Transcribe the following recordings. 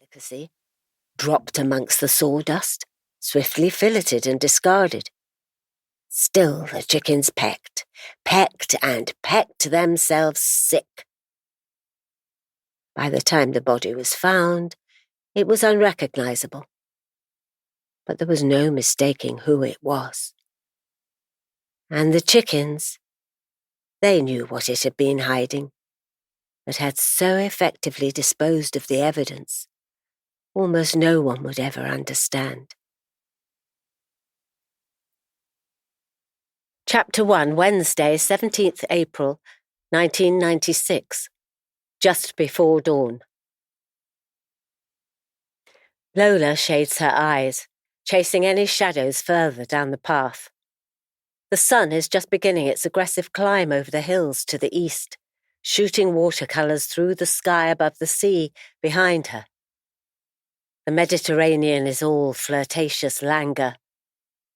delicacy, dropped amongst the sawdust, swiftly filleted and discarded. Still the chickens pecked and pecked themselves sick. By the time the body was found, it was unrecognizable. But there was no mistaking who it was. And the chickens, they knew what it had been hiding, but had so effectively disposed of the evidence, almost no one would ever understand. Chapter 1, Wednesday, 17th April, 1996. Just before dawn. Lola shades her eyes, chasing any shadows further down the path. The sun is just beginning its aggressive climb over the hills to the east, shooting watercolours through the sky above the sea behind her. The Mediterranean is all flirtatious languor,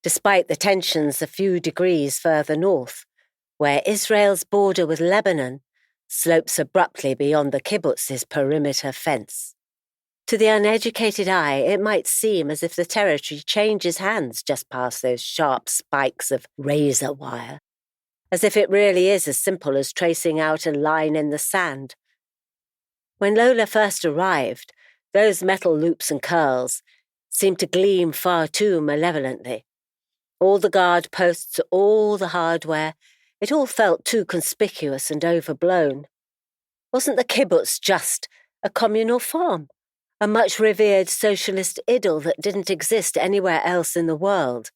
despite the tensions a few degrees further north, where Israel's border with Lebanon slopes abruptly beyond the kibbutz's perimeter fence. To the uneducated eye, it might seem as if the territory changes hands just past those sharp spikes of razor wire, as if it really is as simple as tracing out a line in the sand. When Lola first arrived, those metal loops and curls seemed to gleam far too malevolently. All the guard posts, all the hardware, it all felt too conspicuous and overblown. Wasn't the kibbutz just a communal farm? A much-revered socialist idyll that didn't exist anywhere else in the world?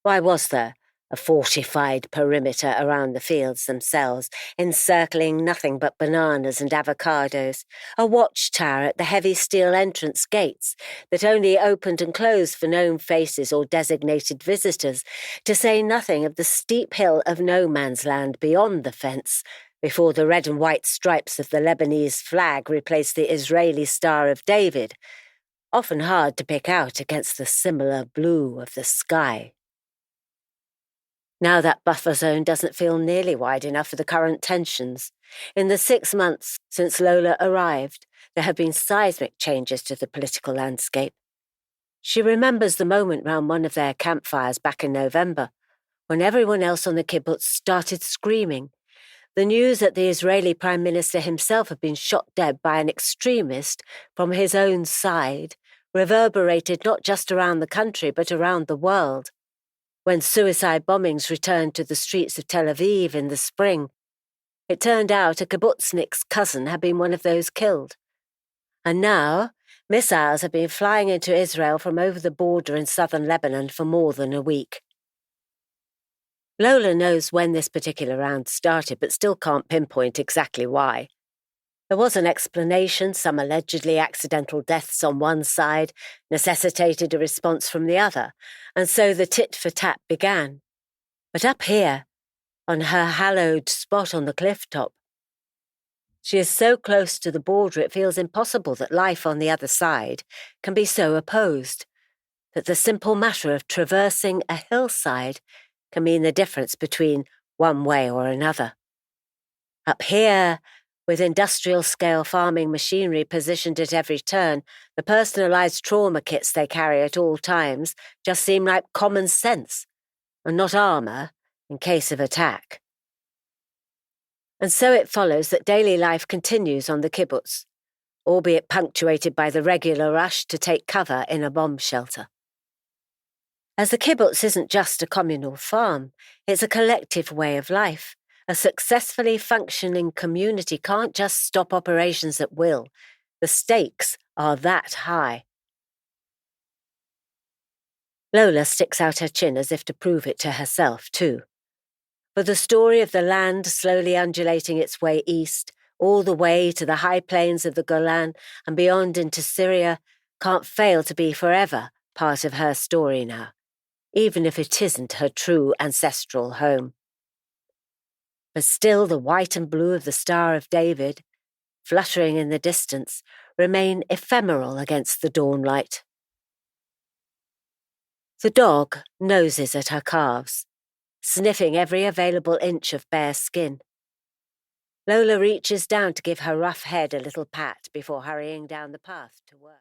Why was there a fortified perimeter around the fields themselves, encircling nothing but bananas and avocados, a watchtower at the heavy steel entrance gates that only opened and closed for known faces or designated visitors, to say nothing of the steep hill of no man's land beyond the fence, before the red and white stripes of the Lebanese flag replaced the Israeli Star of David, often hard to pick out against the similar blue of the sky. Now that buffer zone doesn't feel nearly wide enough for the current tensions. In the 6 months since Lola arrived, there have been seismic changes to the political landscape. She remembers the moment round one of their campfires back in November, when everyone else on the kibbutz started screaming. The news that the Israeli Prime Minister himself had been shot dead by an extremist from his own side reverberated not just around the country but around the world. When suicide bombings returned to the streets of Tel Aviv in the spring, it turned out a kibbutznik's cousin had been one of those killed. And now, missiles have been flying into Israel from over the border in southern Lebanon for more than a week. Lola knows when this particular round started, but still can't pinpoint exactly why. There was an explanation. Some allegedly accidental deaths on one side necessitated a response from the other, and so the tit-for-tat began. But up here, on her hallowed spot on the cliff top, she is so close to the border it feels impossible that life on the other side can be so opposed, that the simple matter of traversing a hillside can mean the difference between one way or another. Up here, with industrial-scale farming machinery positioned at every turn, the personalised trauma kits they carry at all times just seem like common sense, and not armour in case of attack. And so it follows that daily life continues on the kibbutz, albeit punctuated by the regular rush to take cover in a bomb shelter. As the kibbutz isn't just a communal farm, it's a collective way of life. A successfully functioning community can't just stop operations at will. The stakes are that high. Lola sticks out her chin as if to prove it to herself, too. For the story of the land slowly undulating its way east, all the way to the high plains of the Golan and beyond into Syria, can't fail to be forever part of her story now, even if it isn't her true ancestral home. But still the white and blue of the Star of David, fluttering in the distance, remain ephemeral against the dawn light. The dog noses at her calves, sniffing every available inch of bare skin. Lola reaches down to give her rough head a little pat before hurrying down the path to work.